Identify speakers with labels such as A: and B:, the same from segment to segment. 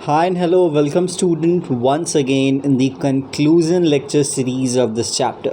A: Hi and hello, welcome student once again in the conclusion lecture series of this chapter.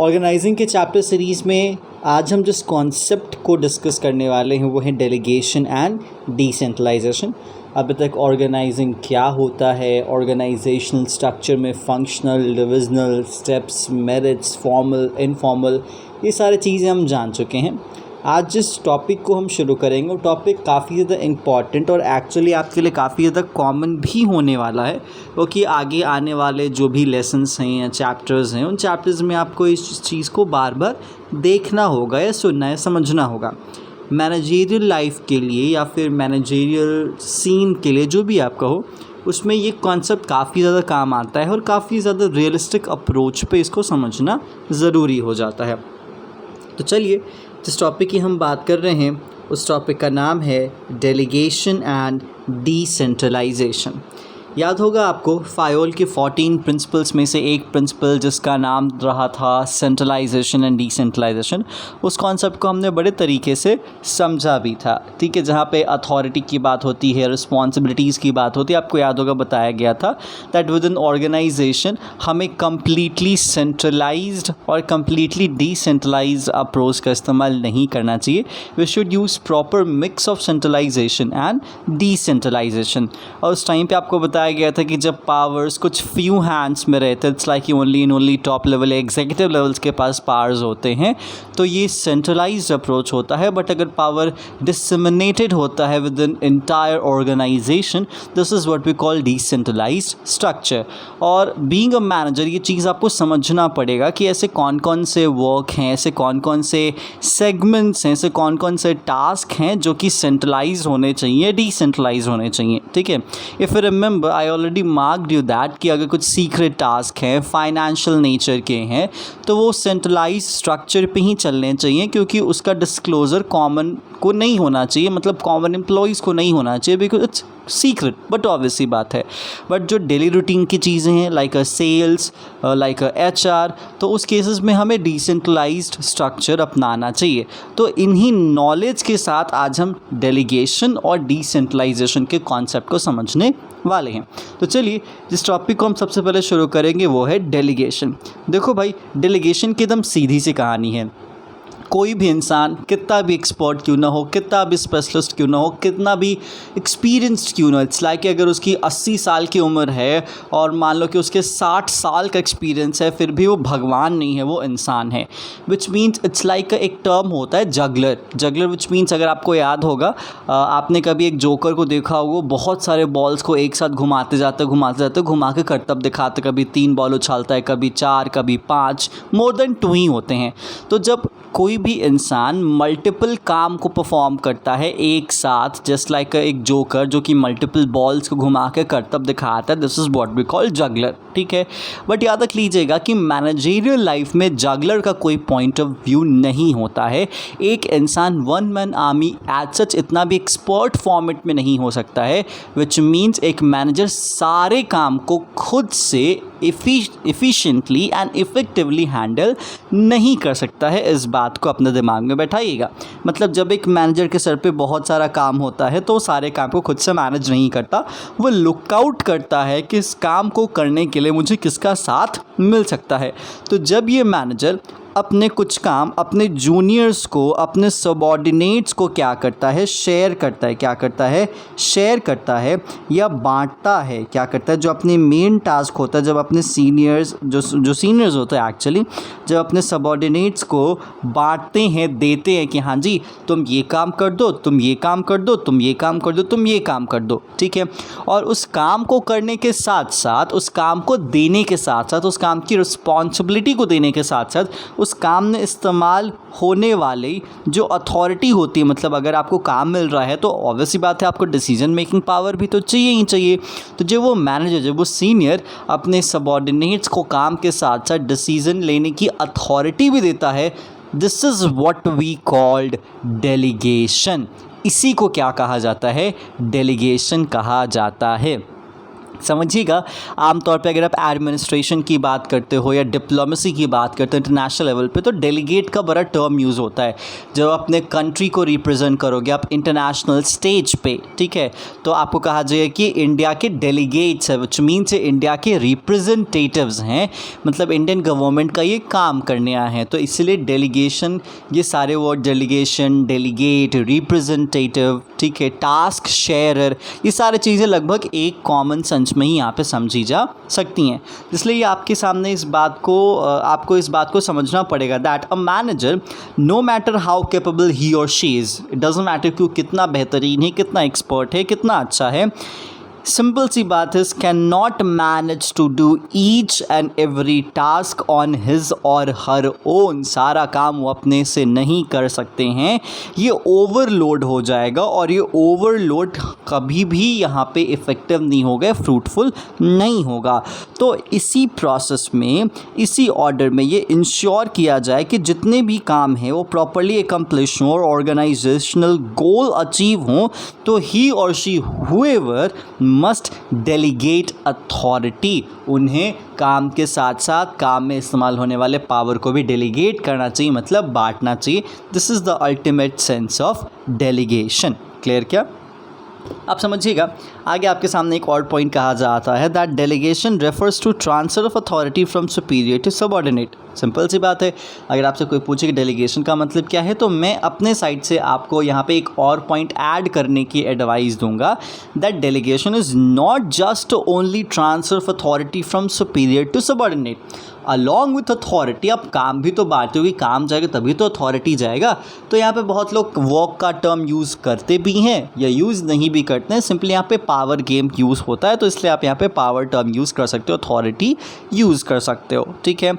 A: Organising के chapter series में आज हम जिस concept को discuss करने वाले हैं वो है डेलीगेशन एंड डिसेंट्रलाइजेशन। अभी तक ऑर्गेनाइजिंग क्या होता है, ऑर्गेनाइजेशनल स्ट्रक्चर में functional, divisional, steps, merits, formal, informal, ये सारी चीज़ें हम जान चुके हैं। आज जिस टॉपिक को हम शुरू करेंगे वो टॉपिक काफ़ी ज़्यादा इम्पॉर्टेंट और एक्चुअली आपके लिए काफ़ी ज़्यादा कॉमन भी होने वाला है, क्योंकि आगे आने वाले जो भी लेसन्स हैं या चैप्टर्स हैं उन चैप्टर्स में आपको इस चीज़ को बार बार देखना होगा या सुनना या समझना होगा। मैनेजरियल लाइफ के लिए या फिर मैनेजरियल सीन के लिए, जो भी आप कहो, उसमें ये कॉन्सेप्ट काफ़ी ज़्यादा काम आता है और काफ़ी ज़्यादा रियलिस्टिक अप्रोच पे इसको समझना ज़रूरी हो जाता है। तो चलिए, जिस टॉपिक की हम बात कर रहे हैं उस टॉपिक का नाम है डेलीगेशन एंड डिसेंट्रलाइजेशन। याद होगा आपको फायोल के 14 प्रिंसिपल्स में से एक प्रिंसिपल जिसका नाम रहा था सेंट्रलाइजेशन एंड डिसेंट्रलाइजेशन। उस कॉन्सेप्ट को हमने बड़े तरीके से समझा भी था, ठीक है। जहाँ पे अथॉरिटी की बात होती है, रिस्पॉन्सिबिलिटीज़ की बात होती है, आपको याद होगा बताया गया था दैट विद इन ऑर्गेनाइजेशन हमें कम्प्लीटली सेंट्रलाइज्ड और कम्प्लीटली डिसेंट्रलाइज्ड अप्रोच का इस्तेमाल नहीं करना चाहिए। We should use proper mix of centralisation and decentralisation. और उस टाइम पे आपको बताया गया था कि जब पावर्स कुछ फ्यू हैंड्स में रहते, it's like only top level executive levels के पास पावर्स होते हैं, तो ये सेंट्रलाइज्ड अप्रोच होता है। बट अगर पावर डिसमिनेटेड होता है within entire organisation, this is what we call decentralised structure. और बीइंग अ मैनेजर ये चीज़ आपको समझना पड़ेगा कि ऐसे कौन कौन से वर्क हैं, ऐसे कौन कौन से सेगमेंट्स हैं, ऐसे कौन कौन से टास्क हैं जो कि सेंट्रलाइज होने चाहिए, डिसेंट्रलाइज होने चाहिए, ठीक है। If you remember I already marked you that कि अगर कुछ सीक्रेट टास्क हैं, फाइनेंशियल नेचर के हैं, तो वो सेंट्रलाइज स्ट्रक्चर पे ही चलने चाहिए, क्योंकि उसका डिस्क्लोज़र कॉमन को नहीं होना चाहिए, मतलब कॉमन एम्प्लॉयज़ को नहीं होना चाहिए, because it's secret. But obvious सी बात है, बट जो डेली रूटीन की चीज़ें हैं like a sales, like a HR, तो उस केसेस में हमें डिसेंट्रलाइज्ड स्ट्रक्चर अपनाना चाहिए। तो इन्हीं नॉलेज के साथ आज हम डेलीगेशन और डिसेंट्रलाइजेशन के कॉन्सेप्ट को समझने वाले हैं। तो चलिए, जिस टॉपिक को हम सबसे पहले शुरू करेंगे वो है डेलीगेशन। देखो भाई, डेलीगेशन की एकदम सीधी सी कहानी है। कोई भी इंसान कितना भी एक्सपर्ट क्यों ना हो, कितना भी स्पेशलिस्ट क्यों ना हो, कितना भी एक्सपीरियंस्ड क्यों ना, इट्स लाइक कि अगर उसकी 80 साल की उम्र है और मान लो कि उसके 60 साल का एक्सपीरियंस है, फिर भी वो भगवान नहीं है, वो इंसान है। विच मीन्स इट्स लाइक एक टर्म होता है जगलर विच मीन्स, अगर आपको याद होगा, आपने कभी एक जोकर को देखा होगा, वो बहुत सारे बॉल्स को एक साथ घुमाते जाते घुमा के करतब दिखाते, कभी 3 बॉल उछालता है, कभी 4, कभी 5, मोर देन 2 ही होते हैं। तो जब कोई भी इंसान मल्टीपल काम को परफॉर्म करता है एक साथ, जस्ट लाइक एक जोकर जो कि मल्टीपल बॉल्स को घुमा के करतब दिखाता है, this is what we call juggler, ठीक है। बट याद रख लीजिएगा कि मैनेजरियल लाइफ में जगलर का कोई पॉइंट ऑफ व्यू नहीं होता है। एक इंसान one man army as such इतना भी एक्सपर्ट फॉर्मेट में नहीं हो सकता है, विच मीन्स एक मैनेजर सारे काम को खुद से एफिशिएंटली एंड इफ़ेक्टिवली हैंडल नहीं कर सकता है। इस बात को अपने दिमाग में बैठाइएगा। मतलब जब एक मैनेजर के सर पे बहुत सारा काम होता है तो वो सारे काम को खुद से मैनेज नहीं करता, वो लुकआउट करता है कि इस काम को करने के लिए मुझे किसका साथ मिल सकता है। तो जब ये मैनेजर अपने कुछ काम अपने जूनियर्स को, अपने सबॉर्डिनेट्स को क्या करता है, शेयर करता है या बांटता है, क्या करता है, जो अपने मेन टास्क होता है, जब अपने सीनियर्स जो सीनियर्स होते हैं एक्चुअली, जब अपने सबॉर्डिनेट्स को बांटते हैं, देते हैं कि हाँ जी तुम ये काम कर दो, तुम ये काम कर दो, तुम ये काम कर दो, तुम ये काम कर दो, ठीक है। और उस काम को करने के साथ साथ, उस काम को देने के साथ साथ, उस काम की रिस्पॉन्सिबिलिटी को देने के साथ साथ उस काम में इस्तेमाल होने वाली जो अथॉरिटी होती है, मतलब अगर आपको काम मिल रहा है तो ऑब्वियसली बात है आपको डिसीजन मेकिंग पावर भी तो चाहिए ही चाहिए। तो जब वो मैनेजर, जब वो सीनियर अपने सबॉर्डिनेट्स को काम के साथ साथ डिसीजन लेने की अथॉरिटी भी देता है, this is what we called delegation. इसी को क्या कहा जाता है, डेलीगेशन कहा जाता है। समझिएगा, आमतौर पे अगर आप एडमिनिस्ट्रेशन की बात करते हो या डिप्लोमेसी की बात करते हो इंटरनेशनल लेवल पे, तो डेलीगेट का बड़ा टर्म यूज़ होता है। जब अपने कंट्री को रिप्रेजेंट करोगे आप इंटरनेशनल स्टेज पे, ठीक है, तो आपको कहा जाएगा कि इंडिया के डेलीगेट्स है, विच मीन्स इंडिया के रिप्रेजेंटेटिव्स हैं, मतलब इंडियन गवर्नमेंट का ये काम करने आए हैं। तो इसलिए डेलीगेशन, ये सारे वर्ड डेलीगेशन, डेलीगेट, रिप्रेजेंटेटिव, ठीक है, टास्क शेयरर, ये सारी चीज़ें लगभग एक कॉमन सेंस में ही यहाँ पे समझी जा सकती हैं। इसलिए ये आपके सामने इस बात को आपको इस बात को समझना पड़ेगा that a manager, no matter how capable he और she is, it doesn't matter कि वो कितना बेहतरीन है, कितना एक्सपर्ट है, कितना अच्छा है, सिंपल सी बात है, cannot manage to do each and every task on his or her own. सारा काम वो अपने से नहीं कर सकते हैं, ये ओवरलोड हो जाएगा और ये ओवरलोड कभी भी यहाँ पे इफ़ेक्टिव नहीं होगा, फ्रूटफुल नहीं होगा। तो इसी प्रोसेस में, इसी ऑर्डर में ये इंश्योर किया जाए कि जितने भी काम हैं वो प्रॉपरली एकम्प्लिश हों और ऑर्गेनाइजेशनल गोल अचीव हों, तो ही और she whoever must delegate authority. उन्हें काम के साथ साथ काम में इस्तेमाल होने वाले पावर को भी डेलीगेट करना चाहिए, मतलब बांटना चाहिए। This is the ultimate sense of delegation. Clear क्या? आप समझिएगा, आगे आपके सामने एक और पॉइंट कहा जाता है that delegation refers to transfer of authority from superior to subordinate. Simple सी बात है, अगर आपसे कोई पूछे कि डेलीगेशन का मतलब क्या है, तो मैं अपने साइड से आपको यहाँ पे एक और पॉइंट ऐड करने की एडवाइस दूंगा that delegation is not just only transfer of authority from superior to subordinate. Along with authority आप काम भी तो बांटते हो कि काम जाएगा तभी तो अथॉरिटी जाएगा। तो यहाँ पे बहुत लोग वर्क का टर्म यूज़ करते भी हैं या यूज़ नहीं भी करते हैं, सिंपली यहाँ पे पावर गेम यूज़ होता है, तो इसलिए आप यहाँ पे पावर टर्म यूज़ कर सकते हो, अथॉरिटी यूज़ कर सकते हो, ठीक है।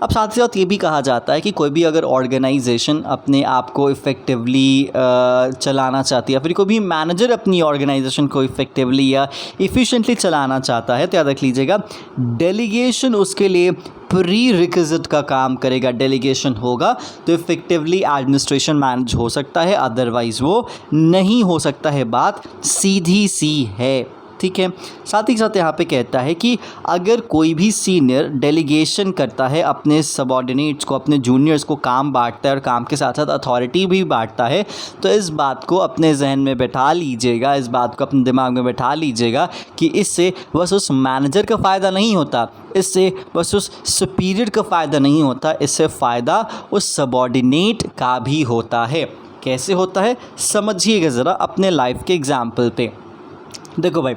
A: अब साथ ही साथ ये भी कहा जाता है कि कोई भी अगर ऑर्गेनाइजेशन अपने आप को इफ़ेक्टिवली चलाना चाहती है या फिर कोई भी मैनेजर अपनी ऑर्गेनाइजेशन को इफ़ेक्टिवली या इफ़िशिएंटली चलाना चाहता है, तो याद रख लीजिएगा डेलीगेशन उसके लिए प्री रिक्विजिट का काम करेगा। डेलीगेशन होगा तो इफ़ेक्टिवली एडमिनिस्ट्रेशन मैनेज हो सकता है, अदरवाइज़ वो नहीं हो सकता है। बात सीधी सी है, ठीक है। साथ ही साथ यहाँ पे कहता है कि अगर कोई भी सीनियर डेलीगेशन करता है अपने सबऑर्डिनेट्स को, अपने जूनियर्स को काम बांटता है और काम के साथ साथ अथॉरिटी भी बांटता है, तो इस बात को अपने जहन में बैठा लीजिएगा, इस बात को अपने दिमाग में बैठा लीजिएगा कि इससे बस उस मैनेजर का फ़ायदा नहीं होता, इससे बस उस सुपीरियर का फ़ायदा नहीं होता, इससे फ़ायदा उस सबऑर्डिनेट का भी होता है। कैसे होता है समझिएगा ज़रा अपने लाइफ के एग्जाम्पल पे। देखो भाई,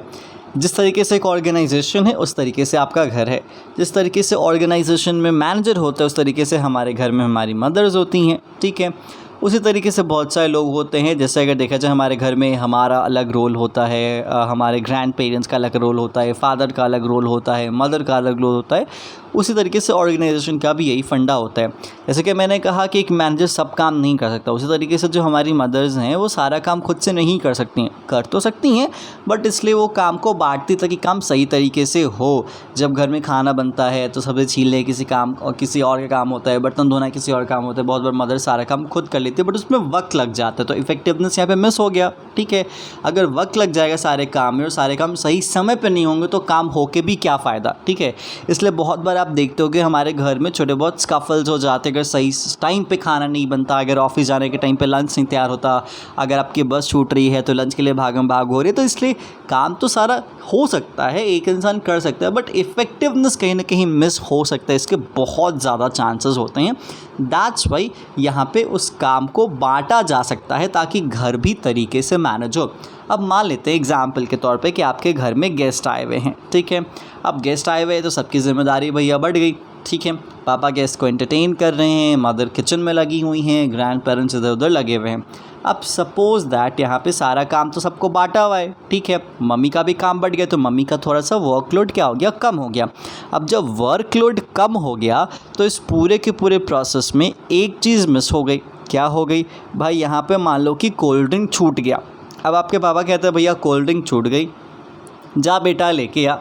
A: जिस तरीके से एक ऑर्गेनाइजेशन है उस तरीके से आपका घर है, जिस तरीके से ऑर्गेनाइजेशन में मैनेजर होता है उस तरीके से हमारे घर में हमारी मदर्स होती हैं, ठीक है। उसी तरीके से बहुत सारे लोग होते हैं, जैसे अगर देखा जाए हमारे घर में हमारा अलग रोल होता है, हमारे ग्रैंड पेरेंट्स का अलग रोल होता है, फादर का अलग रोल होता है, मदर का अलग रोल होता है। उसी तरीके से ऑर्गेनाइजेशन का भी यही फंडा होता है। जैसे कि मैंने कहा कि एक मैनेजर सब काम नहीं कर सकता, उसी तरीके से जो हमारी मदर्स हैं वो सारा काम खुद से नहीं कर सकती हैं, कर तो सकती हैं बट इसलिए वो काम को बांटती ताकि काम सही तरीके से हो। जब घर में खाना बनता है तो सब्ज़ी छीलने किसी काम और किसी और का काम होता है, बर्तन धोना किसी और काम होता है, बहुत बार मदर सारा काम खुद कर लेती है बट उसमें वक्त लग जाता है, तो इफेक्टिवनेस यहाँ पे मिस हो गया, ठीक है। अगर वक्त लग जाएगा सारे काम में और सारे काम सही समय पर नहीं होंगे तो काम होके भी क्या फ़ायदा, ठीक है। इसलिए बहुत बार आप देखते हो कि हमारे घर में छोटे बहुत स्कफल्स हो जाते हैं, अगर सही टाइम पे खाना नहीं बनता, अगर ऑफिस जाने के टाइम पे लंच नहीं तैयार होता, अगर आपकी बस छूट रही है तो लंच के लिए भागम भाग हो रही है। तो इसलिए काम तो सारा हो सकता है, एक इंसान कर सकता है बट इफ़ेक्टिवनेस कहीं ना कहीं मिस हो सकता है, इसके बहुत ज़्यादा चांसेस होते हैं। दैट्स वाई यहाँ पे उस काम को बांटा जा सकता है ताकि घर भी तरीके से मैनेज हो। अब मान लेते हैं एग्जाम्पल के तौर पे कि आपके घर में गेस्ट आए हुए हैं, ठीक है। अब गेस्ट आए हुए हैं तो सबकी ज़िम्मेदारी भैया बढ़ गई, ठीक है। पापा गेस्ट को एंटरटेन कर रहे हैं, मदर किचन में लगी हुई हैं, ग्रैंड पेरेंट्स इधर उधर लगे हुए हैं। अब सपोज़ दैट यहाँ पे सारा काम तो सबको बांटा हुआ है, ठीक है। मम्मी का भी काम बढ़ गया तो मम्मी का थोड़ा सा वर्कलोड क्या हो गया, कम हो गया। अब जब वर्कलोड कम हो गया तो इस पूरे के पूरे प्रोसेस में एक चीज़ मिस हो गई। क्या हो गई भाई? यहाँ पे मान लो कि कोल्ड ड्रिंक छूट गया। अब आपके पापा कहते हैं भैया कोल्ड ड्रिंक छूट गई, जा बेटा लेके आ।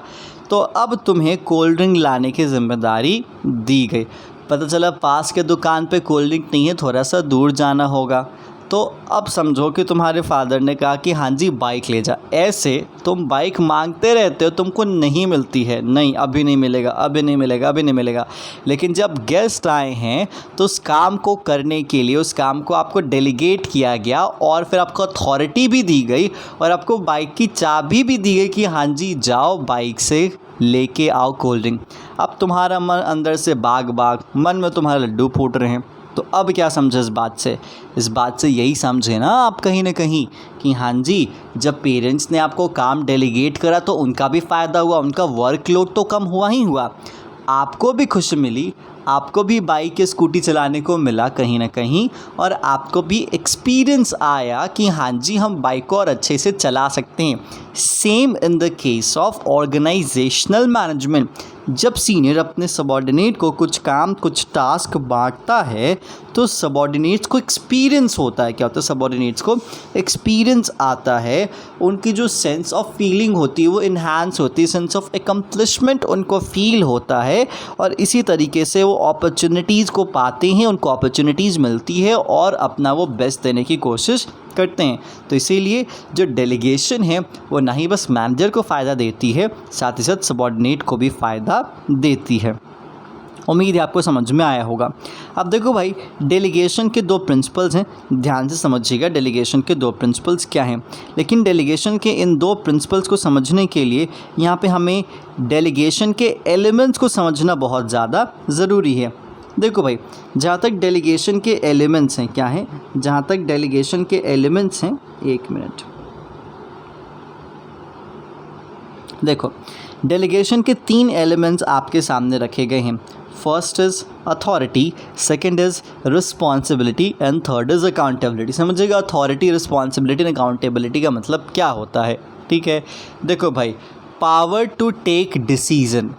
A: तो अब तुम्हें कोल्ड ड्रिंक लाने की ज़िम्मेदारी दी गई। पता चला पास के दुकान पे कोल्ड ड्रिंक नहीं है, थोड़ा सा दूर जाना होगा। तो अब समझो कि तुम्हारे फादर ने कहा कि हाँ जी बाइक ले जा। ऐसे तुम बाइक मांगते रहते हो, तुमको नहीं मिलती है, नहीं अभी नहीं मिलेगा, अभी नहीं मिलेगा, अभी नहीं मिलेगा। लेकिन जब गेस्ट आए हैं तो उस काम को करने के लिए उस काम को आपको डेलीगेट किया गया और फिर आपको अथॉरिटी भी दी गई और आपको बाइक की चाबी भी दी गई कि हाँ जी जाओ बाइक से लेके आओ कोल्ड ड्रिंक। अब तुम्हारा मन अंदर से बाग बाग, मन में तुम्हारे लड्डू फूट रहे हैं। तो अब क्या समझे इस बात से? इस बात से यही समझे ना आप कहीं ना कहीं कि हाँ जी जब पेरेंट्स ने आपको काम डेलीगेट करा तो उनका भी फ़ायदा हुआ, उनका वर्कलोड तो कम हुआ ही हुआ, आपको भी खुशी मिली, आपको भी बाइक या स्कूटी चलाने को मिला कहीं ना कहीं, और आपको भी एक्सपीरियंस आया कि हाँ जी हम बाइक को और अच्छे से चला सकते हैं। Same in the case of organisational management. जब सीनियर अपने सबॉर्डिनेट को कुछ काम कुछ टास्क बांटता है तो सबॉर्डिनेट्स को एक्सपीरियंस होता है। क्या होता है? सबॉर्डिनेट्स को एक्सपीरियंस आता है, उनकी जो सेंस ऑफ फीलिंग होती है वो इन्हांस होती है, सेंस ऑफ एकम्प्लिशमेंट उनको फील होता है और इसी तरीके से वो अपॉर्चुनिटीज़ को पाते हैं, उनको अपॉर्चुनिटीज़ मिलती है और अपना वो बेस्ट देने की कोशिश करते हैं। तो इसीलिए जो डेलीगेशन है वो ना ही बस मैनेजर को फ़ायदा देती है, साथ ही साथ सबॉर्डिनेट को भी फ़ायदा देती है। उम्मीद है आपको समझ में आया होगा। अब देखो भाई, डेलीगेशन के दो प्रिंसिपल्स हैं, ध्यान से समझिएगा डेलीगेशन के दो प्रिंसिपल्स क्या हैं। लेकिन डेलीगेशन के इन दो प्रिंसिपल्स को समझने के लिए यहाँ पे हमें डेलीगेशन के एलिमेंट्स को समझना बहुत ज़्यादा ज़रूरी है। देखो भाई, जहाँ तक डेलीगेशन के एलिमेंट्स हैं, क्या हैं? जहाँ तक डेलीगेशन के एलिमेंट्स हैं, एक मिनट देखो, डेलीगेशन के 3 एलिमेंट्स आपके सामने रखे गए हैं। First is authority, second is responsibility and third is accountability. समझिएगा अथॉरिटी, रिस्पॉन्सिबिलिटी एंड अकाउंटेबिलिटी का मतलब क्या होता है। ठीक है, देखो भाई, power to take decision,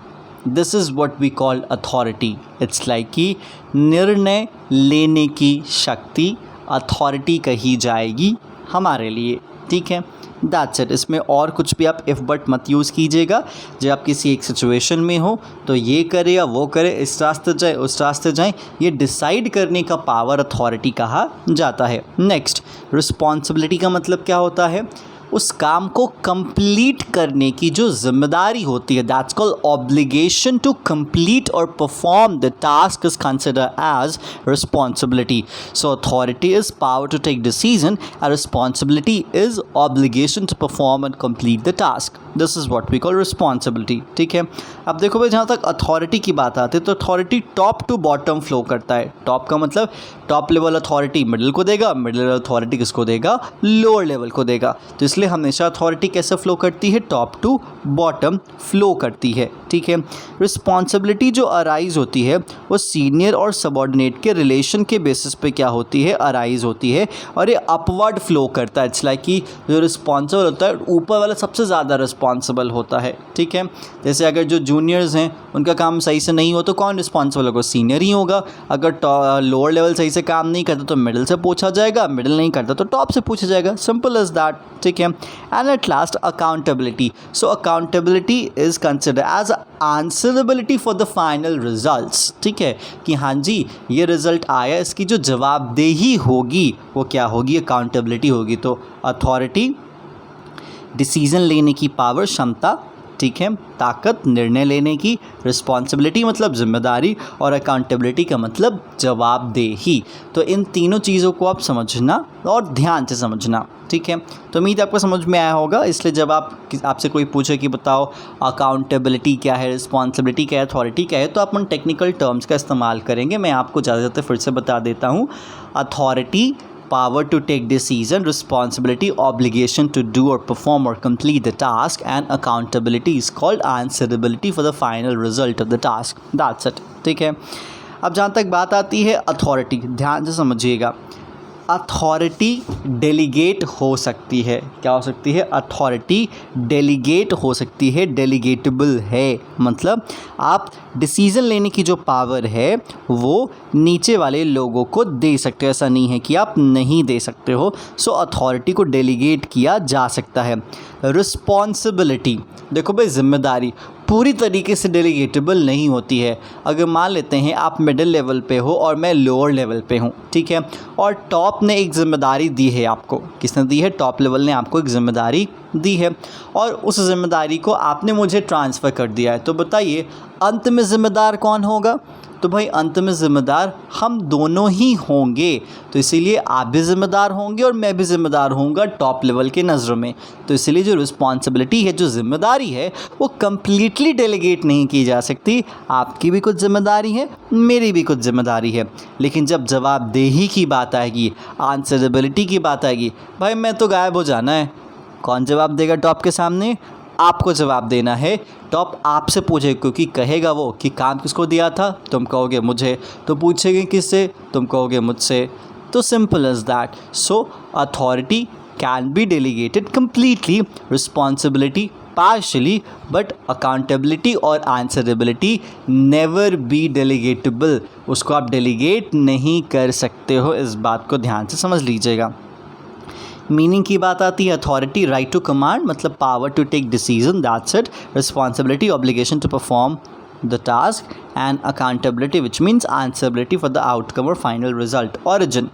A: this is what we call authority. It's like कि निर्णय लेने की शक्ति अथॉरिटी कही जाएगी हमारे लिए। ठीक है, दैट्स इट। इसमें और कुछ भी आप इफ़ बट मत यूज़ कीजिएगा। जब आप किसी एक सिचुएशन में हो तो ये करे या वो करे, इस रास्ते जाए उस रास्ते जाए, ये डिसाइड करने का पावर अथॉरिटी कहा जाता है। नेक्स्ट, रिस्पॉन्सिबिलिटी का मतलब क्या होता है? उस काम को कंप्लीट करने की जो जिम्मेदारी होती है, that's called obligation to complete और perform the task is considered as responsibility. So authority is power to take decision and responsibility is obligation to perform and complete the task. This is what we call responsibility. ठीक है, अब देखो भाई, जहाँ तक authority की बात आती है तो authority top to bottom flow करता है। टॉप का मतलब टॉप लेवल अथॉरिटी मिडिल को देगा, मिडिल लेवल अथॉरिटी किसको देगा? लोअर लेवल को देगा। तो इसलिए हमेशा अथॉरिटी कैसे फ्लो करती है? टॉप टू बॉटम फ्लो करती है। ठीक है, रिस्पॉन्सिबिलिटी जो अराइज होती है वो सीनियर और सबॉर्डिनेट के रिलेशन के बेसिस पे क्या होती है? अराइज होती है और ये अपवर्ड फ्लो करता है। इट्स लाइक कि जो रिस्पॉन्सिबल होता है ऊपर वाला सबसे ज़्यादा रिस्पॉन्सिबल होता है। ठीक है, जैसे अगर जो जूनियर्स हैं उनका काम सही से नहीं हो तो कौन रिस्पॉन्सिबल होगा? सीनियर ही होगा। अगर लोअर लेवल सही से काम नहीं करता तो मिडिल से पूछा जाएगा, मिडिल नहीं करता तो टॉप से पूछा जाएगा। Simple is that. ठीक है, and at last accountability. So accountability is considered as answerability for the final results. ठीक है, कि हाँ जी ये रिजल्ट आया, इसकी जो जवाबदेही होगी वो क्या होगी? अकाउंटेबिलिटी होगी। तो अथॉरिटी डिसीजन लेने की पावर, क्षमता, ठीक है, ताकत निर्णय लेने की, रिस्पॉन्सिबिलिटी मतलब जिम्मेदारी और अकाउंटेबिलिटी का मतलब जवाबदेही। तो इन तीनों चीज़ों को आप समझना और ध्यान से समझना। ठीक है, तो उम्मीद आपको समझ में आया होगा। इसलिए जब आपसे कोई पूछे कि बताओ अकाउंटेबिलिटी क्या है, रिस्पॉन्सिबिलिटी क्या है, अथॉरिटी क्या है, तो आप उन टेक्निकल टर्म्स का इस्तेमाल करेंगे। मैं आपको ज़्यादा फिर से बता देता हूँ। Authority, power to take decision, responsibility, obligation to do or perform or complete the task, and accountability is called answerability for the final result of the task. That's it. ठीक है, अब जहाँ तक बात आती है अथॉरिटी, ध्यान से समझिएगा। अथॉरिटी डेलीगेट हो सकती है। क्या हो सकती है? अथॉरिटी डेलीगेट हो सकती है, डेलीगेटेबल है। मतलब आप डिसीज़न लेने की जो पावर है वो नीचे वाले लोगों को दे सकते हो, ऐसा नहीं है कि आप नहीं दे सकते हो। सो अथॉरिटी को डेलीगेट किया जा सकता है। रिस्पॉन्सिबिलिटी, देखो भाई, जिम्मेदारी, पूरी तरीके से डेलीगेटेबल नहीं होती है। अगर मान लेते हैं आप मिडिल लेवल पे हो और मैं लोअर लेवल पे हूँ, ठीक है, और टॉप ने एक ज़िम्मेदारी दी है आपको। किसने दी है? टॉप लेवल ने आपको एक ज़िम्मेदारी दी है और उस ज़िम्मेदारी को आपने मुझे ट्रांसफ़र कर दिया है। तो बताइए अंत में ज़िम्मेदार कौन होगा? तो भाई अंत में ज़िम्मेदार हम दोनों ही होंगे। तो इसीलिए आप भी ज़िम्मेदार होंगे और मैं भी ज़िम्मेदार होऊंगा टॉप लेवल के नज़रों में। तो इसीलिए जो रिस्पॉन्सिबिलिटी है, जो ज़िम्मेदारी है, वो कम्प्लीटली डेलीगेट नहीं की जा सकती। आपकी भी कुछ ज़िम्मेदारी है, मेरी भी कुछ ज़िम्मेदारी है, लेकिन जब जवाबदेही की बात आएगी, आंसरेबिलिटी की बात आएगी, भाई मैं तो गायब हो जाना है। कौन जवाब देगा टॉप के सामने? आपको जवाब देना है। टॉप आपसे पूछे, क्योंकि कहेगा वो कि काम किसको दिया था, तुम कहोगे मुझे, तो पूछेंगे किससे, तुम कहोगे मुझसे। तो simple as that. So authority can be delegated completely, responsibility partially, but accountability और आंसरेबिलिटी नेवर बी डेलीगेटेबल। उसको आप डेलीगेट नहीं कर सकते हो, इस बात को ध्यान से समझ लीजिएगा। मीनिंग की बात आती है अथॉरिटी, राइट टू कमांड, मतलब power to take decision, that's it. Responsibility, obligation to perform the task, and accountability which means answerability for the outcome और फाइनल रिजल्ट। ऑरिजिन,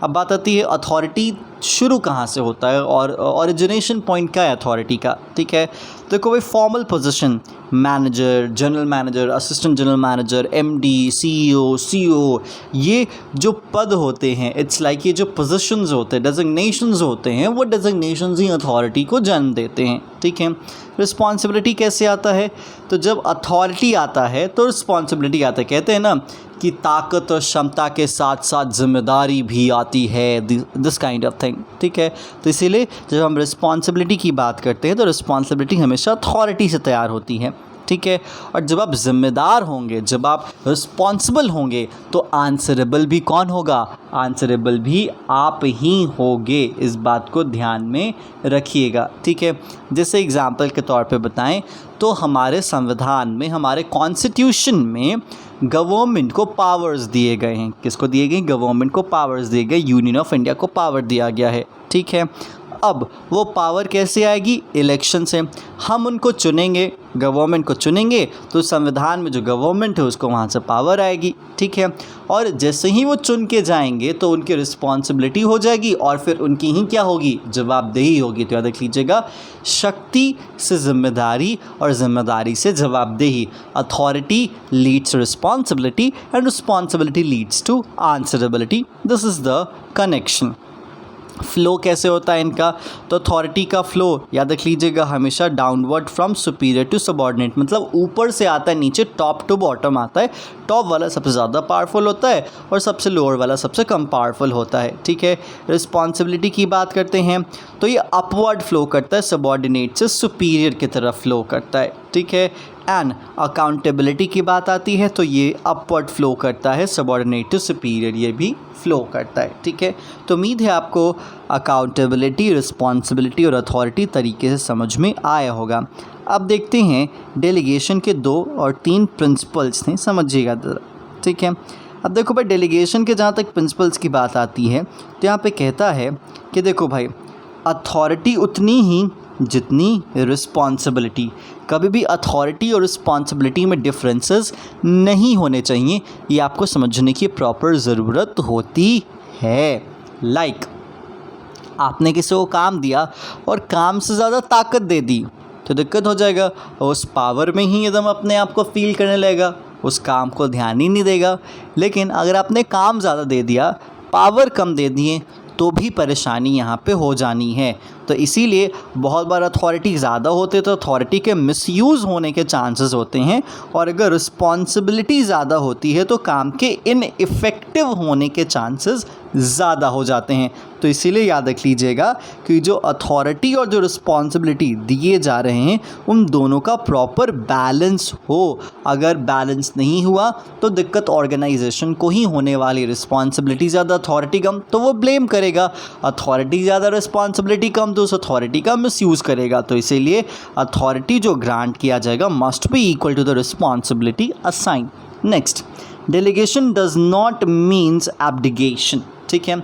A: अब बात आती है अथॉरिटी शुरू कहाँ से होता है और ओरिजिनेशन पॉइंट क्या है अथॉरिटी का, ठीक है। देखो भाई, formal position, manager, general manager, assistant general manager, MD, CEO, CO, ये जो पद होते हैं, इट्स लाइक ये जो पोजीशंस होते हैं, डेजिग्नेशंस होते हैं, वो डेजिग्नेशंस ही अथॉरिटी को जन्म देते हैं, ठीक है। रिस्पॉन्सिबिलिटी कैसे आता है? तो जब अथॉरिटी आता है तो रिस्पॉन्सिबिलिटी आता है। कहते हैं ना कि ताकत और क्षमता के साथ साथ जिम्मेदारी भी आती है, दिस काइंड ऑफ थिंग, ठीक है। तो इसीलिए जब हम रिस्पॉन्सिबिलिटी की बात करते हैं तो रिस्पॉन्सिबिलिटी हमेशा अथॉरिटी से तैयार होती है, ठीक है। और जब आप जिम्मेदार होंगे, जब आप रिस्पॉन्सिबल होंगे, तो आंसरेबल भी कौन होगा? आंसरेबल भी आप ही होगे। इस बात को ध्यान में रखिएगा, ठीक है। जैसे एग्जाम्पल के तौर पे बताएं तो हमारे संविधान में, हमारे कॉन्स्टिट्यूशन में गवर्नमेंट को पावर्स दिए गए हैं। किसको दिए गए? गवर्नमेंट को पावर्स दिए गए, यूनियन ऑफ इंडिया को पावर दिया गया है, ठीक है। अब वो पावर कैसे आएगी? इलेक्शन से। हम उनको चुनेंगे, गवर्नमेंट को चुनेंगे, तो संविधान में जो गवर्नमेंट है उसको वहाँ से पावर आएगी, ठीक है। और जैसे ही वो चुन के जाएंगे तो उनकी रिस्पॉन्सिबिलिटी हो जाएगी और फिर उनकी ही क्या होगी? जवाबदेही होगी। तो याद रख लीजिएगा, शक्ति से जिम्मेदारी और जिम्मेदारी से जवाबदेही। Authority leads to responsibility and responsibility leads to answerability. This is the connection. Flow कैसे होता है इनका? तो अथॉरिटी का फ़्लो याद रख लीजिएगा हमेशा downward from superior to subordinate, मतलब ऊपर से आता है नीचे, टॉप टू बॉटम आता है। टॉप वाला सबसे ज़्यादा पावरफुल होता है और सबसे लोअर वाला सबसे कम पावरफुल होता है, ठीक है। रिस्पॉन्सिबिलिटी की बात करते हैं तो ये अपवर्ड फ़्लो करता है, सबऑर्डिनेट से सुपीरियर की तरफ फ़्लो करता है, ठीक है। एंड अकाउंटेबिलिटी की बात आती है तो ये अपवर्ड फ़्लो करता है, सबऑर्डिनेट टू सुपीरियर ये भी फ़्लो करता है, ठीक है। तो उम्मीद है आपको अकाउंटेबिलिटी, रिस्पॉन्सिबिलिटी और अथॉरिटी तरीके से समझ में आया होगा। अब देखते हैं डेलीगेशन के 2 और 3 प्रिंसिपल्स हैं, समझिएगा ज़रा, ठीक है। अब देखो भाई, डेलीगेशन के जहाँ तक प्रिंसिपल्स की बात आती है तो यहाँ पे कहता है कि देखो भाई, अथॉरिटी उतनी ही जितनी रिस्पॉन्सिबिलिटी। कभी भी अथॉरिटी और रिस्पॉन्सिबिलिटी में डिफरेंसेस नहीं होने चाहिए, ये आपको समझने की प्रॉपर ज़रूरत होती है। लाइक आपने किसी को काम दिया और काम से ज़्यादा ताकत दे दी तो दिक्कत हो जाएगा, उस पावर में ही एकदम अपने आप को फील करने लगेगा, उस काम को ध्यान ही नहीं देगा। लेकिन अगर आपने काम ज़्यादा दे दिया, पावर कम दे दिए, तो भी परेशानी यहाँ पे हो जानी है। तो इसीलिए बहुत बार अथॉरिटी ज़्यादा होते तो अथॉरिटी के मिसयूज़ होने के चांसेस होते हैं, और अगर रिस्पॉन्सिबिलिटी ज़्यादा होती है तो काम के इनइफेक्टिव होने के चांसेस ज़्यादा हो जाते हैं। तो इसीलिए याद रख लीजिएगा कि जो अथॉरिटी और जो रिस्पॉन्सिबिलिटी दिए जा रहे हैं उन दोनों का प्रॉपर बैलेंस हो। अगर बैलेंस नहीं हुआ तो दिक्कत ऑर्गेनाइजेशन को ही होने वाली। रिस्पॉन्सिबिलिटी ज़्यादा, अथॉरिटी कम, तो वो ब्लेम करेगा। अथॉरिटी ज़्यादा, रिस्पॉन्सिबिलिटी कम, तो उस अथॉरिटी का मिसयूज़ करेगा। तो इसीलिए अथॉरिटी जो ग्रांट किया जाएगा must be equal to the responsibility assign. Next, delegation does not means abdication, ठीक है।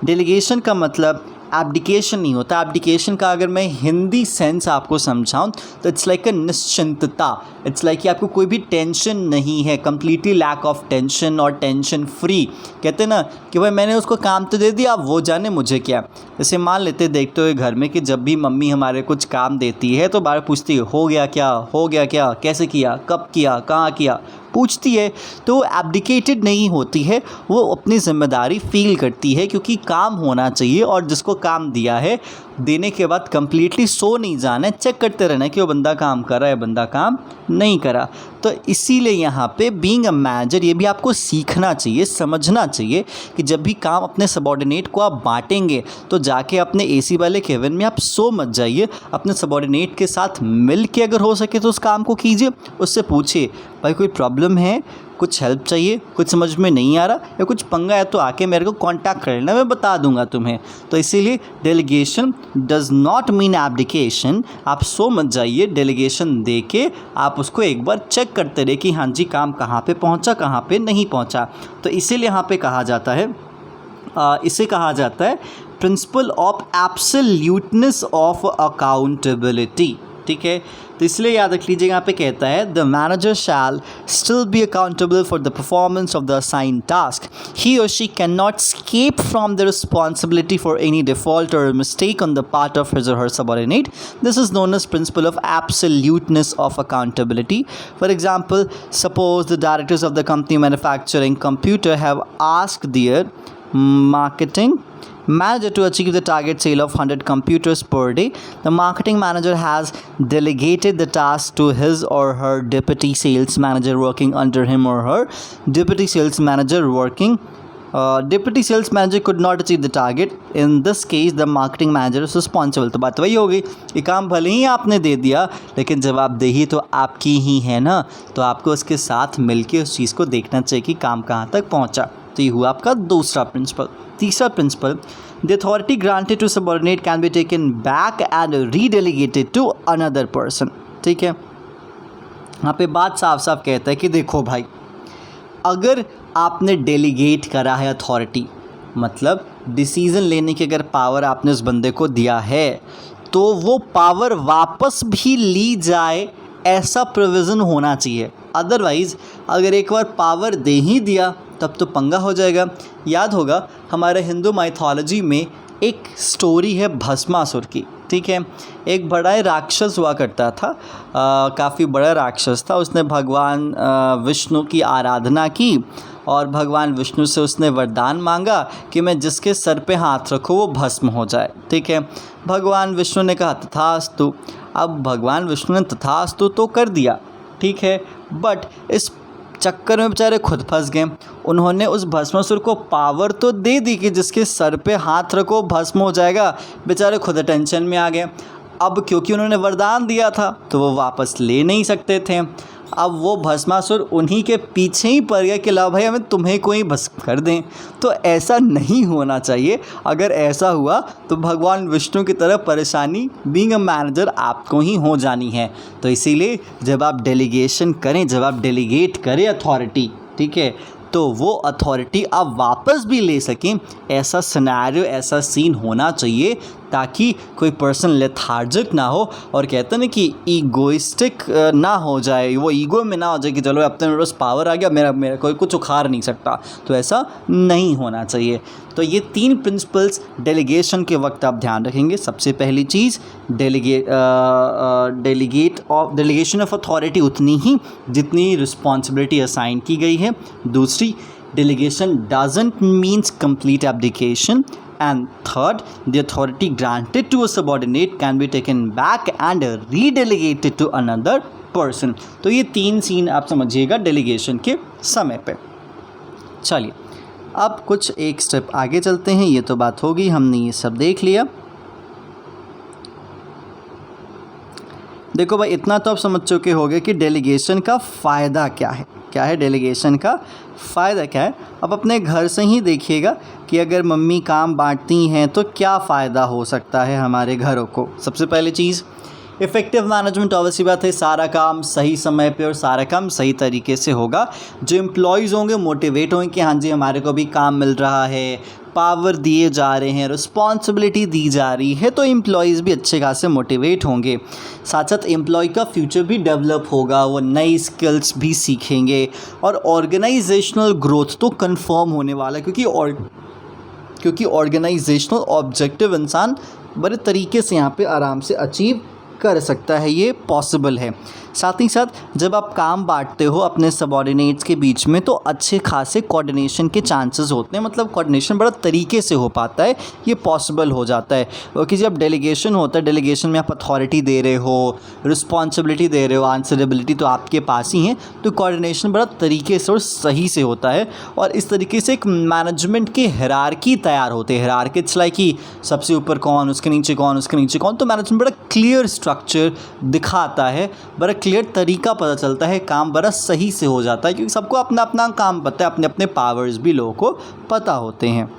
A: डेलीगेशन का मतलब एब्डिकेशन नहीं होता। एब्डिकेशन का अगर मैं हिंदी सेंस आपको समझाऊं तो इट्स लाइक अ निश्चिंतता, इट्स लाइक कि आपको कोई भी टेंशन नहीं है, कम्प्लीटली लैक ऑफ टेंशन और टेंशन फ्री। कहते हैं ना कि भाई मैंने उसको काम तो दे दिया, अब वो जाने मुझे क्या। जैसे मान लेते देखते हुए घर में कि जब भी मम्मी हमारे कुछ काम देती है तो बार पूछती है हो गया क्या, कैसे किया, कब किया, कहाँ किया, पूछती है। तो एब्डिकेटेड नहीं होती है, वो अपनी जिम्मेदारी फील करती है क्योंकि काम होना चाहिए और जिसको काम दिया है देने के बाद कंप्लीटली सो नहीं जाना है, चेक करते रहना है कि वो बंदा काम कर रहा है, बंदा काम नहीं करा। तो इसीलिए यहाँ पे बीइंग अ मैनेजर ये भी आपको सीखना चाहिए, समझना चाहिए कि जब भी काम अपने सबॉर्डिनेट को आप बांटेंगे तो जाके अपने एसी वाले केबिन में आप सो मत जाइए, अपने सबॉर्डिनेट के साथ मिल के अगर हो सके तो उस काम को कीजिए। उससे पूछिए भाई कोई प्रॉब्लम है, कुछ हेल्प चाहिए, कुछ समझ में नहीं आ रहा या कुछ पंगा है तो आके मेरे को कांटेक्ट कर लेना, मैं बता दूंगा तुम्हें। तो इसीलिए delegation does not mean abdication. आप सो मत जाइए, डेलीगेशन दे के आप उसको एक बार चेक करते रहे कि हाँ जी काम कहाँ पे पहुँचा, कहाँ पे नहीं पहुँचा। तो इसीलिए यहाँ पे कहा जाता है इसे कहा जाता है principle of absoluteness of accountability. ठीक है, तो इसलिए याद रख लीजिए यहाँ पे कहता है the manager shall still be accountable for the performance of the assigned task. He और she can not escape from the responsibility for any default or mistake on the part of his or her subordinate. This is known as principle of absoluteness of accountability. For example, suppose the directors of the company manufacturing computer have asked their marketing manager to achieve the target sale of 100 computers per day. The marketing manager has delegated the task to his or her deputy sales manager working under him or her. Deputy sales manager could not achieve the target. In this case, the marketing manager is responsible. तो बात वही हो गई, ये काम भले ही आपने दे दिया लेकिन जवाबदेही तो आपकी ही है ना, तो आपको उसके साथ मिलके उस चीज़ को देखना चाहिए कि काम कहाँ तक पहुँचा। तो ये हुआ आपका दूसरा प्रिंसिपल। तीसरा principle, the authority granted to subordinate can be taken back and redelegated to another person. ठीक है, यहाँ पे बात साफ साफ कहता है कि देखो भाई, अगर आपने डेलीगेट करा है अथॉरिटी, मतलब डिसीज़न लेने की अगर पावर आपने उस बंदे को दिया है तो वो पावर वापस भी ली जाए, ऐसा प्रोविज़न होना चाहिए। अदरवाइज़ अगर एक बार पावर दे ही दिया तब तो पंगा हो जाएगा। याद होगा हमारे हिंदू माइथोलॉजी में एक स्टोरी है भस्मासुर की। ठीक है, एक बड़ा राक्षस हुआ करता था, काफ़ी बड़ा राक्षस था। उसने भगवान विष्णु की आराधना की और भगवान विष्णु से उसने वरदान मांगा कि मैं जिसके सर पे हाथ रखूँ वो भस्म हो जाए। ठीक है, भगवान विष्णु ने कहा तथास्तु। अब भगवान विष्णु ने तथास्तु तो कर दिया, ठीक है, बट इस चक्कर में बेचारे खुद फंस गए। उन्होंने उस भस्मासुर को पावर तो दे दी कि जिसके सर पे हाथ रखो भस्म हो जाएगा, बेचारे खुद टेंशन में आ गए। अब क्योंकि उन्होंने वरदान दिया था तो वो वापस ले नहीं सकते थे। अब वो भस्मासुर उन्हीं के पीछे ही पड़ गया कि लाओ भाई हमें तुम्हें कोई भस्म कर दें। तो ऐसा नहीं होना चाहिए। अगर ऐसा हुआ तो भगवान विष्णु की तरह परेशानी बीइंग अ मैनेजर आपको ही हो जानी है। तो इसीलिए जब आप डेलीगेशन करें, जब आप डेलीगेट करें अथॉरिटी, ठीक है, तो वो अथॉरिटी आप वापस भी ले सकें। ऐसा सिनेरियो, ऐसा सीन होना चाहिए ताकि कोई पर्सन लेथार्जिक ना हो और कहते हैं ना कि ईगोइस्टिक ना हो जाए, वो ईगो में ना हो जाए कि चलो अब तो मेरे पास पावर आ गया, मेरा कोई कुछ उखाड़ नहीं सकता। तो ऐसा नहीं होना चाहिए। तो ये 3 प्रिंसिपल्स डेलीगेशन के वक्त आप ध्यान रखेंगे। सबसे पहली चीज़ डेलीगेशन ऑफ अथॉरिटी उतनी ही जितनी रिस्पॉन्सिबिलिटी असाइन की गई है। दूसरी, delegation doesn't means complete abdication. And third, the authority granted to a subordinate can be taken back and redelegated to another person. तो ये 3 सीन आप समझिएगा डेलीगेशन के समय पे। चलिए अब कुछ एक स्टेप आगे चलते हैं। ये तो बात होगी, हमने ये सब देख लिया। देखो भाई, इतना तो आप समझ चुके होंगे कि डेलीगेशन का फ़ायदा क्या है। क्या है डेलीगेशन का फ़ायदा क्या है? अब अपने घर से ही देखिएगा कि अगर मम्मी काम बांटती हैं तो क्या फ़ायदा हो सकता है हमारे घरों को। सबसे पहली चीज़, इफ़ेक्टिव मैनेजमेंट ऑब्वियसली बात है, सारा काम सही समय पे और सारा काम सही तरीके से होगा। जो एम्प्लॉयज़ होंगे मोटिवेट होंगे कि हाँ जी हमारे को भी काम मिल रहा है, पावर दिए जा रहे हैं, रिस्पॉन्सिबिलिटी दी जा रही है, तो एम्प्लॉयज़ भी अच्छे खासे मोटिवेट होंगे। साथ साथ एम्प्लॉय का फ्यूचर भी डेवलप होगा, वो नई स्किल्स भी सीखेंगे और ऑर्गेनाइजेशनल ग्रोथ तो कंफर्म होने वाला है, क्योंकि ऑर्गेनाइजेशनल ऑब्जेक्टिव इंसान बड़े तरीके से यहाँ पे आराम से अचीव कर सकता है, ये पॉसिबल है। साथ ही साथ जब आप काम बांटते हो अपने सबॉर्डिनेट्स के बीच में तो अच्छे खासे कोऑर्डिनेशन के चांसेस होते हैं, मतलब कोऑर्डिनेशन बड़ा तरीके से हो पाता है, ये पॉसिबल हो जाता है। क्योंकि जब डेलीगेशन होता है, डेलीगेशन में आप अथॉरिटी दे रहे हो, रिस्पॉन्सिबिलिटी दे रहे हो, आंसरेबिलिटी तो आपके पास ही है, तो कोऑर्डिनेशन बड़ा तरीके से और सही से होता है और इस तरीके से एक मैनेजमेंट की हायरार्की तैयार होते हैं। हायरार्की इट्स लाइक कि सबसे ऊपर कौन, उसके नीचे कौन, उसके नीचे कौन, तो मैनेजमेंट बड़ा क्लियर स्ट्रक्चर दिखाता है, बड़ा क्लियर तरीका पता चलता है, काम बड़ा सही से हो जाता है क्योंकि सबको अपना अपना काम पता है, अपने अपने पावर्स भी लोगों को पता होते हैं।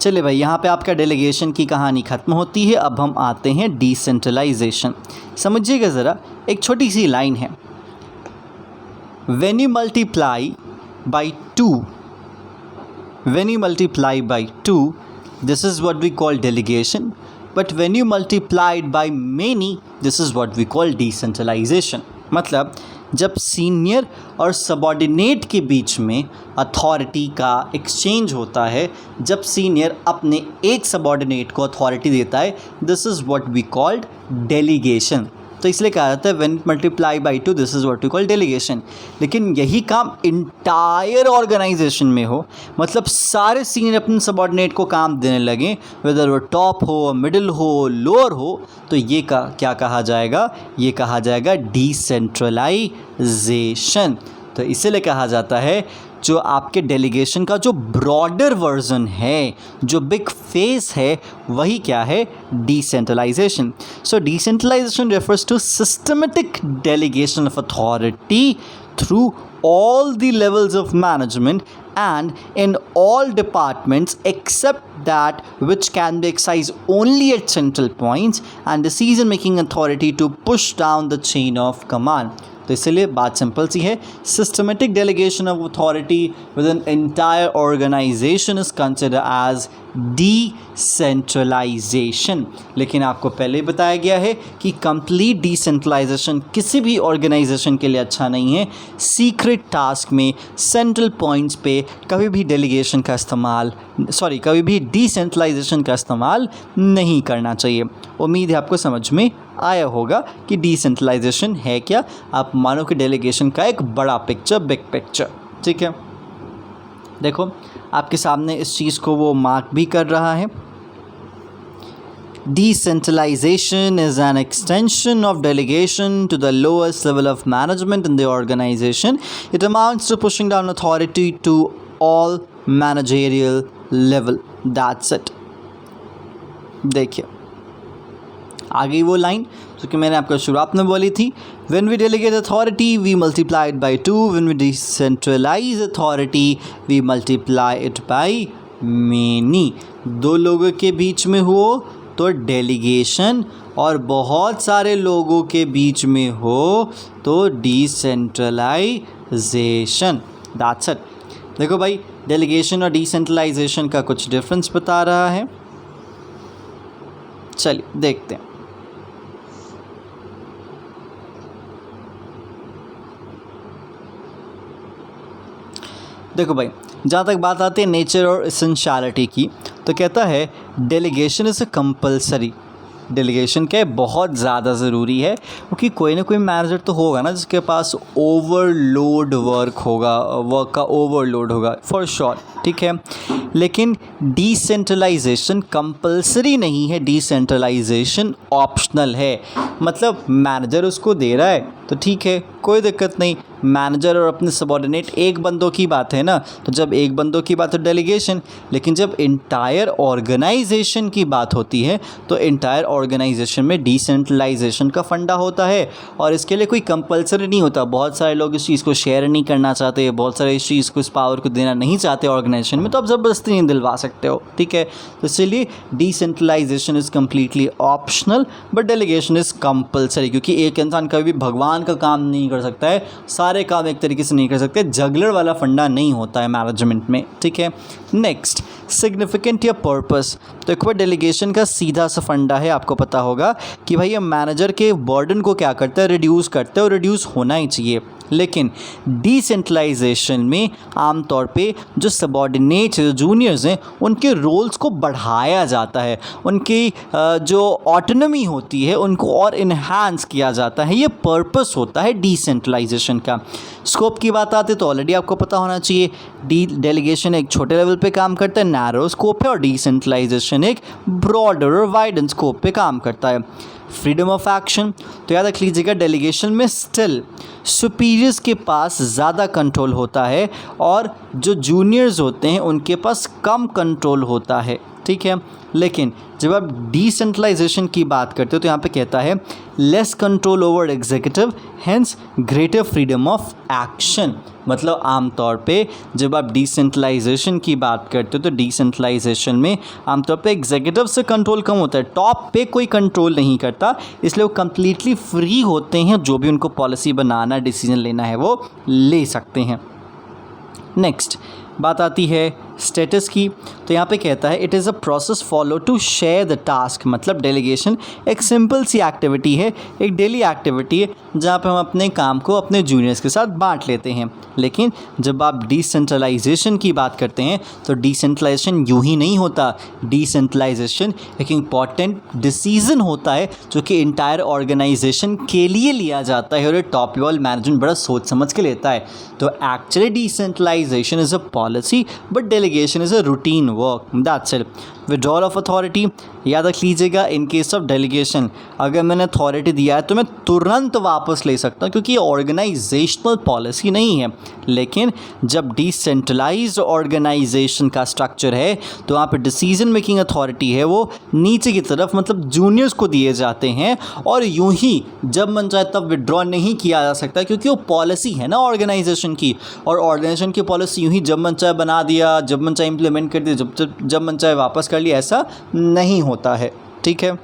A: चलिए भाई, यहाँ पे आपका डेलीगेशन की कहानी ख़त्म होती है। अब हम आते हैं डिसेंट्रलाइजेशन। समझिएगा ज़रा, एक छोटी सी लाइन है, when you multiply by two this is what we call delegation, but when you multiply it by many this is what we call decentralisation. मतलब जब सीनियर और सबॉर्डिनेट के बीच में अथॉरिटी का एक्सचेंज होता है, जब सीनियर अपने एक सबॉर्डिनेट को अथॉरिटी देता है, this is what we called delegation. तो इसलिए कहा जाता है when multiply by two this is what we call delegation. लेकिन यही काम इंटायर ऑर्गेनाइजेशन में हो, मतलब सारे सीनियर अपने सबॉर्डिनेट को काम देने लगें, वेदर वो टॉप हो, मिडिल हो, लोअर हो, तो ये क्या कहा जाएगा? ये कहा जाएगा डिसेंट्रलाइजेशन। तो इसीलिए कहा जाता है जो आपके डेलीगेशन का जो ब्रॉडर वर्जन है, जो बिग फेस है, वही क्या है? Decentralisation. So decentralisation refers to systematic delegation of authority through all the levels of management and in all departments except that which can be exercised only at central points and decision making authority to push down the chain of command. तो इसलिए बात simple सी है, systematic delegation of authority with an entire organisation is considered as decentralisation. लेकिन आपको पहले बताया गया है कि कंप्लीट डिसेंट्रलाइजेशन किसी भी ऑर्गेनाइजेशन के लिए अच्छा नहीं है। सीक्रेट टास्क में सेंट्रल पॉइंट्स पे कभी भी कभी भी डिसेंट्रलाइजेशन का इस्तेमाल नहीं करना चाहिए। उम्मीद है आपको समझ में आया होगा कि डिसेंट्रलाइजेशन है क्या। आप मानो कि डेलीगेशन का एक बड़ा पिक्चर, बिग पिक्चर, ठीक है। देखो आपके सामने इस चीज़ को वो मार्क भी कर रहा है। Decentralization is an extension of delegation to the lowest level of management in the organization. It amounts to pushing down authority to all managerial level. That's it. देखिए आगे वो लाइन जो कि मैंने आपको शुरुआत में बोली थी, when we delegate authority we multiply it by 2, when we decentralize authority we multiply it by many. दो लोगों के बीच में हो तो डेलीगेशन और बहुत सारे लोगों के बीच में हो तो डिसेंट्रलाइजेशन। That's it. देखो भाई, डेलीगेशन और डिसेंट्रलाइजेशन का कुछ डिफरेंस बता रहा है। चलिए देखते हैं। देखो भाई, जहाँ तक बात आती है नेचर और एसेंशियलिटी की, तो कहता है delegation is a compulsory. Delegation क्या है? बहुत ज़्यादा ज़रूरी है, क्योंकि कोई ना कोई मैनेजर तो होगा ना जिसके पास ओवरलोड वर्क होगा, वर्क का ओवरलोड होगा फॉर श्योर, ठीक है। लेकिन डिसेंट्रलाइजेशन कंपलसरी नहीं है, डिसेंट्रलाइजेशन ऑप्शनल है। मतलब मैनेजर उसको दे रहा है तो ठीक है, कोई दिक्कत नहीं। मैनेजर और अपने सबॉर्डिनेट एक बंदों की बात है ना, तो जब एक बंदों की बात है डेलीगेशन। लेकिन जब इंटायर ऑर्गेनाइजेशन की बात होती है तो इंटायर ऑर्गेनाइजेशन में डिसेंट्रलाइजेशन का फंडा होता है और इसके लिए कोई कंपलसरी नहीं होता। बहुत सारे लोग इस चीज़ को शेयर नहीं करना चाहते, बहुत सारे इस चीज़ को, इस पावर को देना नहीं चाहते ऑर्गेनाइजेशन में, तो अब ज़बरदस्ती ज़बरदस्ती नहीं दिलवा सकते हो, ठीक है। तो इसलिए decentralisation is completely optional but delegation is compulsory, क्योंकि एक इंसान कभी भी भगवान का काम नहीं कर सकता है, सारे काम एक तरीके से नहीं कर सकते, जगलर वाला फंडा नहीं होता है मैनेजमेंट में, ठीक है। नेक्स्ट, सिग्निफिकेंट या पर्पस। तो एक बार डेलीगेशन का सीधा सा फंडा है, आपको पता होगा कि भाई ये मैनेजर के बर्डन को क्या करता है, रिड्यूस करता है, और रिड्यूस होना ही चाहिए। लेकिन डिसेंट्रलाइजेशन में आमतौर पे जो सबॉर्डिनेट्स जो जूनियर्स हैं उनके रोल्स को बढ़ाया जाता है, उनकी जो ऑटोनॉमी होती है उनको और इन्हांस किया जाता है। ये पर्पस होता है डिसेंट्रलाइजेशन का। स्कोप की बात आती है तो ऑलरेडी आपको पता होना चाहिए, डेलीगेशन एक छोटे लेवल पे काम करता है, नैरो स्कोप है, और डिसेंट्रलाइजेशन एक ब्रॉडर और वाइडन स्कोप पे काम करता है। फ्रीडम ऑफ एक्शन, तो याद रख लीजिएगा डेलीगेशन में स्टिल सुपीरियर्स के पास ज़्यादा कंट्रोल होता है और जो जूनियर्स होते हैं उनके पास कम कंट्रोल होता है, ठीक है। लेकिन जब आप डिसेंट्रलाइजेशन की बात करते हो तो यहाँ पे कहता है less control over executive, hence greater freedom of action. मतलब आमतौर पे जब आप डिसेंट्रलाइजेशन की बात करते हो तो डिसेंट्रलाइजेशन में आमतौर पे एग्जीक्यूटिव से कंट्रोल कम होता है, टॉप पे कोई कंट्रोल नहीं करता, इसलिए वो कम्प्लीटली फ्री होते हैं, जो भी उनको पॉलिसी बनाना डिसीजन लेना है वो ले सकते हैं। नेक्स्ट बात आती है स्टेटस की, तो यहाँ पे कहता है it is a process follow to share the task. मतलब डेलीगेशन एक सिंपल सी एक्टिविटी है, एक डेली एक्टिविटी है जहाँ पे हम अपने काम को अपने जूनियर्स के साथ बांट लेते हैं। लेकिन जब आप डिसेंट्रलाइजेशन की बात करते हैं तो डिसेंट्रलाइजेशन यूँ ही नहीं होता, डिसेंट्रलाइजेशन एक इम्पॉर्टेंट डिसीज़न होता है जो कि इंटायर ऑर्गेनाइजेशन के लिए लिया जाता है और ये टॉप लेवल मैनेजमेंट बड़ा सोच समझ के लेता है। तो actually decentralisation is a policy but delegation is a routine work, that's it. Withdrawal of authority, याद रख लीजिएगा इन केस ऑफ डेलीगेशन अगर मैंने अथॉरिटी दिया है तो मैं तुरंत वापस ले सकता हूँ, क्योंकि ये ऑर्गेनाइजेशनल पॉलिसी नहीं है। लेकिन जब डिसेंट्रलाइज्ड ऑर्गेनाइजेशन का स्ट्रक्चर है तो वहाँ पे डिसीजन मेकिंग अथॉरिटी है वो नीचे की तरफ मतलब जूनियर्स को दिए जाते हैं, और यूं ही जब मन चाहे तब विड्रॉ नहीं किया जा सकता, क्योंकि वो पॉलिसी है ना ऑर्गेनाइजेशन की, और ऑर्गेनाइजेशन की पॉलिसी यूं ही जब मन चाहे बना दिया, जब मन चाहे इंप्लीमेंट कर दिया, जब मन चाहे वापस कर लिया, ऐसा नहीं होता है, ठीक है।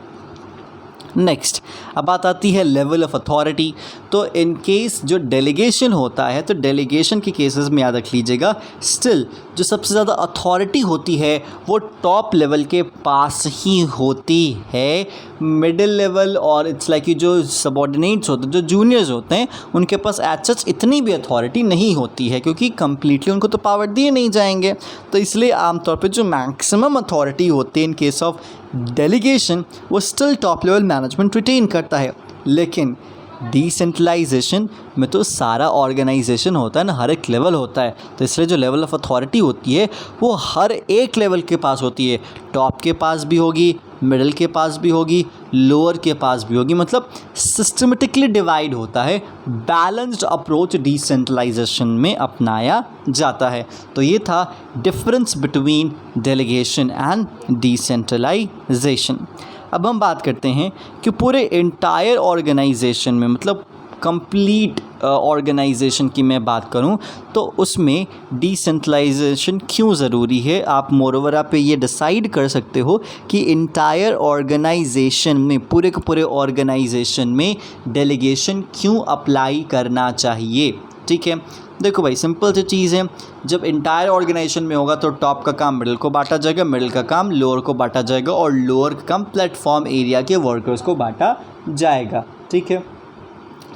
A: नेक्स्ट अब बात आती है लेवल ऑफ अथॉरिटी। तो इन केस जो डेलीगेशन होता है तो डेलीगेशन के केसेस में याद रख लीजिएगा स्टिल जो सबसे ज़्यादा अथॉरिटी होती है वो टॉप लेवल के पास ही होती है। मिडिल लेवल और इट्स लाइक जो सबॉर्डिनेट्स होते हैं, जो जूनियर्स होते हैं, उनके पास एज सच इतनी भी अथॉरिटी नहीं होती है, क्योंकि कम्प्लीटली उनको तो पावर दिए नहीं जाएंगे। तो इसलिए आमतौर पे जो मैक्सिमम अथॉरिटी होती है इन केस ऑफ डेलीगेशन वो still top level management retain करता है। लेकिन डिसेंट्रलाइजेशन में तो सारा ऑर्गेनाइजेशन होता है ना, हर एक लेवल होता है, तो इसलिए जो लेवल ऑफ अथॉरिटी होती है वो हर एक लेवल के पास होती है। टॉप के पास भी होगी, मिडिल के पास भी होगी, लोअर के पास भी होगी, मतलब सिस्टमेटिकली डिवाइड होता है। बैलेंस्ड अप्रोच डिसेंट्रलाइजेशन में अपनाया जाता है। तो ये था difference between delegation and decentralisation. अब हम बात करते हैं कि पूरे इंटायर ऑर्गेनाइजेशन में मतलब कंप्लीट ऑर्गेनाइजेशन की मैं बात करूं तो उसमें डिसेंट्रलाइजेशन क्यों ज़रूरी है। आप मोरओवर आप ये डिसाइड कर सकते हो कि इंटायर ऑर्गेनाइजेशन में पूरे के पूरे ऑर्गेनाइजेशन में डेलीगेशन क्यों अप्लाई करना चाहिए, ठीक है। देखो भाई सिंपल सी चीज़ है, जब इंटायर ऑर्गेनाइजेशन में होगा तो टॉप का काम मिडिल को बांटा जाएगा, मिडिल का काम लोअर को बांटा जाएगा, और लोअर का काम प्लेटफॉर्म एरिया के वर्कर्स को बांटा जाएगा, ठीक है।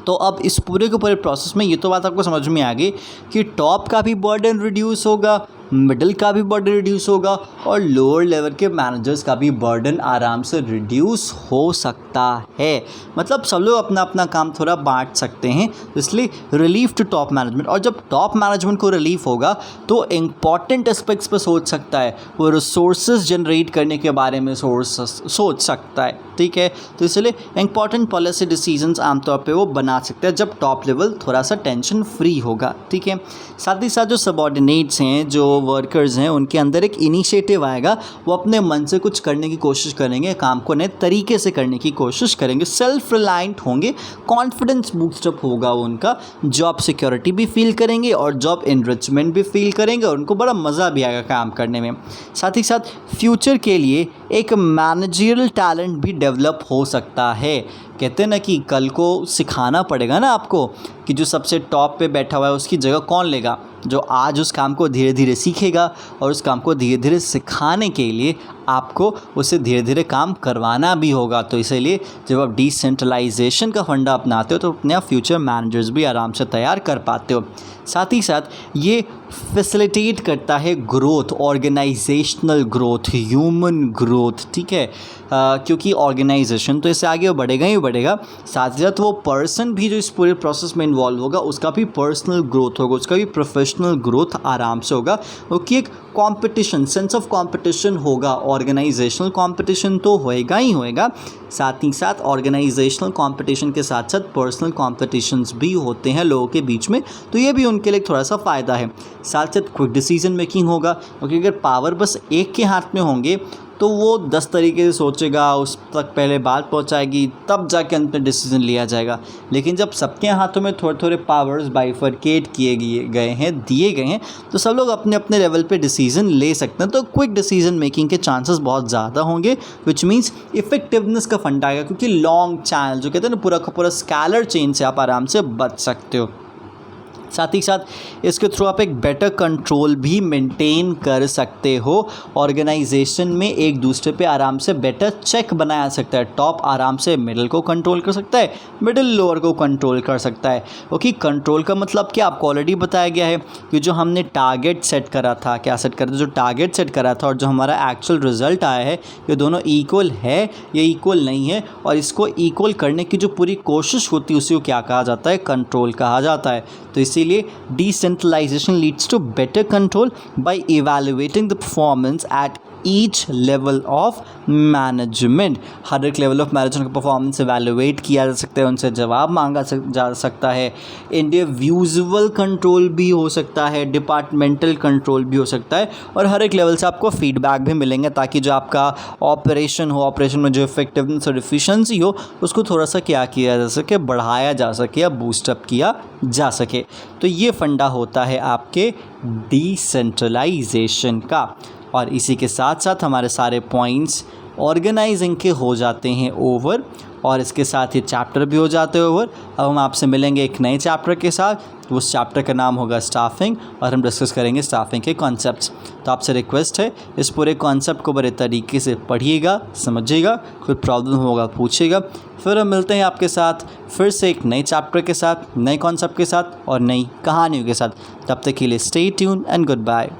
A: तो अब इस पूरे के पूरे प्रोसेस में ये तो बात आपको समझ में आ गई कि टॉप का भी बर्डन रिड्यूस होगा, मिडिल का भी बर्डन रिड्यूस होगा, और लोअर लेवल के मैनेजर्स का भी बर्डन आराम से रिड्यूस हो सकता है। मतलब सब लोग अपना अपना काम थोड़ा बांट सकते हैं, इसलिए रिलीफ टू टॉप मैनेजमेंट। और जब टॉप मैनेजमेंट को रिलीफ होगा तो इम्पॉर्टेंट एस्पेक्ट्स पर सोच सकता है, वो रिसोर्सेज जनरेट करने के बारे में सोच सकता है, ठीक है। तो इसलिए इम्पॉर्टेंट पॉलिसी डिसीजंस आमतौर पर वो बना सकते हैं जब टॉप लेवल थोड़ा सा टेंशन फ्री होगा, ठीक है। साथ ही साथ जो सबॉर्डिनेट्स हैं जो वर्कर्स हैं उनके अंदर एक इनिशिएटिव आएगा, वो अपने मन से कुछ करने की कोशिश करेंगे, काम को नए तरीके से करने की कोशिश करेंगे, सेल्फ रिलायंट होंगे, कॉन्फिडेंस बूस्टअप होगा उनका, जॉब सिक्योरिटी भी फील करेंगे और जॉब एनरिचमेंट भी फील करेंगे और उनको बड़ा मज़ा भी आएगा काम करने में। साथ ही साथ फ्यूचर के लिए एक मैनेजरियल टैलेंट भी डेवलप हो सकता है। कहते हैं ना कि कल को सिखाना पड़ेगा ना आपको कि जो सबसे टॉप पे बैठा हुआ है उसकी जगह कौन लेगा, जो आज उस काम को धीरे धीरे सीखेगा और उस काम को धीरे धीरे सिखाने के लिए आपको उससे धीरे धीरे काम करवाना भी होगा। तो इसीलिए जब आप डिसेंट्रलाइजेशन का फंडा अपनाते हो तो अपने आप फ्यूचर मैनेजर्स भी आराम से तैयार कर पाते हो। साथ ही साथ ये फैसिलिटेट करता है growth, organisational growth, human growth, ठीक है, क्योंकि ऑर्गेनाइजेशन तो इससे आगे बढ़ेगा ही बढ़ेगा, साथ ही साथ वो पर्सन भी जो इस पूरे प्रोसेस में इन्वॉल्व होगा उसका भी पर्सनल ग्रोथ होगा, उसका भी प्रोफेशनल ग्रोथ आराम से होगा, क्योंकि एक कंपटीशन, सेंस ऑफ कंपटीशन होगा। ऑर्गेनाइजेशनल कंपटीशन तो होएगा ही होएगा, साथ ही साथ ऑर्गेनाइजेशनल कंपटीशन के साथ साथ पर्सनल कंपटीशंस भी होते हैं लोगों के बीच में, तो ये भी उनके लिए थोड़ा सा फ़ायदा है। साथ साथ क्विक डिसीजन मेकिंग होगा, क्योंकि अगर पावर बस एक के हाथ में होंगे तो वो 10 तरीके से सोचेगा, उस तक पहले बात पहुंचाएगी, तब जाके अंत में डिसीजन लिया जाएगा। लेकिन जब सबके हाथों में थोड़े थोड़े पावर्स बाइफरकेट किए गए हैं, दिए गए हैं, तो सब लोग अपने अपने लेवल पे डिसीजन ले सकते हैं। तो क्विक डिसीजन मेकिंग के चांसेस बहुत ज़्यादा होंगे, विच मीन्स इफेक्टिवनेस का फंडा आएगा, क्योंकि लॉन्ग चैनल जो कहते हैं ना पूरा का पूरा स्कैलर चेन से आप आराम से बच सकते हो। साथ ही साथ इसके थ्रू आप एक बेटर कंट्रोल भी मेंटेन कर सकते हो। ऑर्गेनाइजेशन में एक दूसरे पे आराम से बेटर चेक बनाया जा सकता है। टॉप आराम से मिडिल को कंट्रोल कर सकता है, मिडिल लोअर को कंट्रोल कर सकता है। ओके, कंट्रोल का मतलब क्या आपको ऑलरेडी बताया गया है कि जो हमने टारगेट सेट करा था, क्या सेट करा था, जो टारगेट सेट करा था और जो हमारा एक्चुअल रिजल्ट आया है, ये दोनों इक्वल है या इक्वल नहीं है, और इसको इक्वल करने की जो पूरी कोशिश होती है उसी को क्या कहा जाता है, कंट्रोल कहा जाता है। तो इसीलिए decentralisation leads to better control by evaluating the performance at each level of management. हर एक लेवल ऑफ मैनेजमेंट का परफॉर्मेंस इवैल्यूएट किया जा सकता है, उनसे जवाब मांगा जा सकता है। इंडिविजुअल कंट्रोल भी हो सकता है, डिपार्टमेंटल कंट्रोल भी हो सकता है, और हर एक लेवल से आपको फीडबैक भी मिलेंगे ताकि जो आपका ऑपरेशन हो, ऑपरेशन में जो इफेक्टिवनेस और एफिशिएंसी हो उसको थोड़ा सा क्या किया जा सके, बढ़ाया जा सके या बूस्टअप किया जा सके। तो ये फंडा होता है आपके डिसेंट्रलाइजेशन का। और इसी के साथ साथ हमारे सारे पॉइंट्स ऑर्गेनाइजिंग के हो जाते हैं ओवर, और इसके साथ ये चैप्टर भी हो जाते हैं ओवर। अब हम आपसे मिलेंगे एक नए चैप्टर के साथ, उस चैप्टर का नाम होगा स्टाफिंग, और हम डिस्कस करेंगे स्टाफिंग के कॉन्सेप्ट्स। तो आपसे रिक्वेस्ट है इस पूरे कॉन्सेप्ट को बड़े तरीके से पढ़िएगा, समझिएगा, कोई प्रॉब्लम होगा पूछिएगा। फिर हम मिलते हैं आपके साथ फिर से एक नए चैप्टर के साथ, नए कॉन्सेप्ट के साथ और नई कहानियों के साथ। तब तक के लिए stay tune and good bye.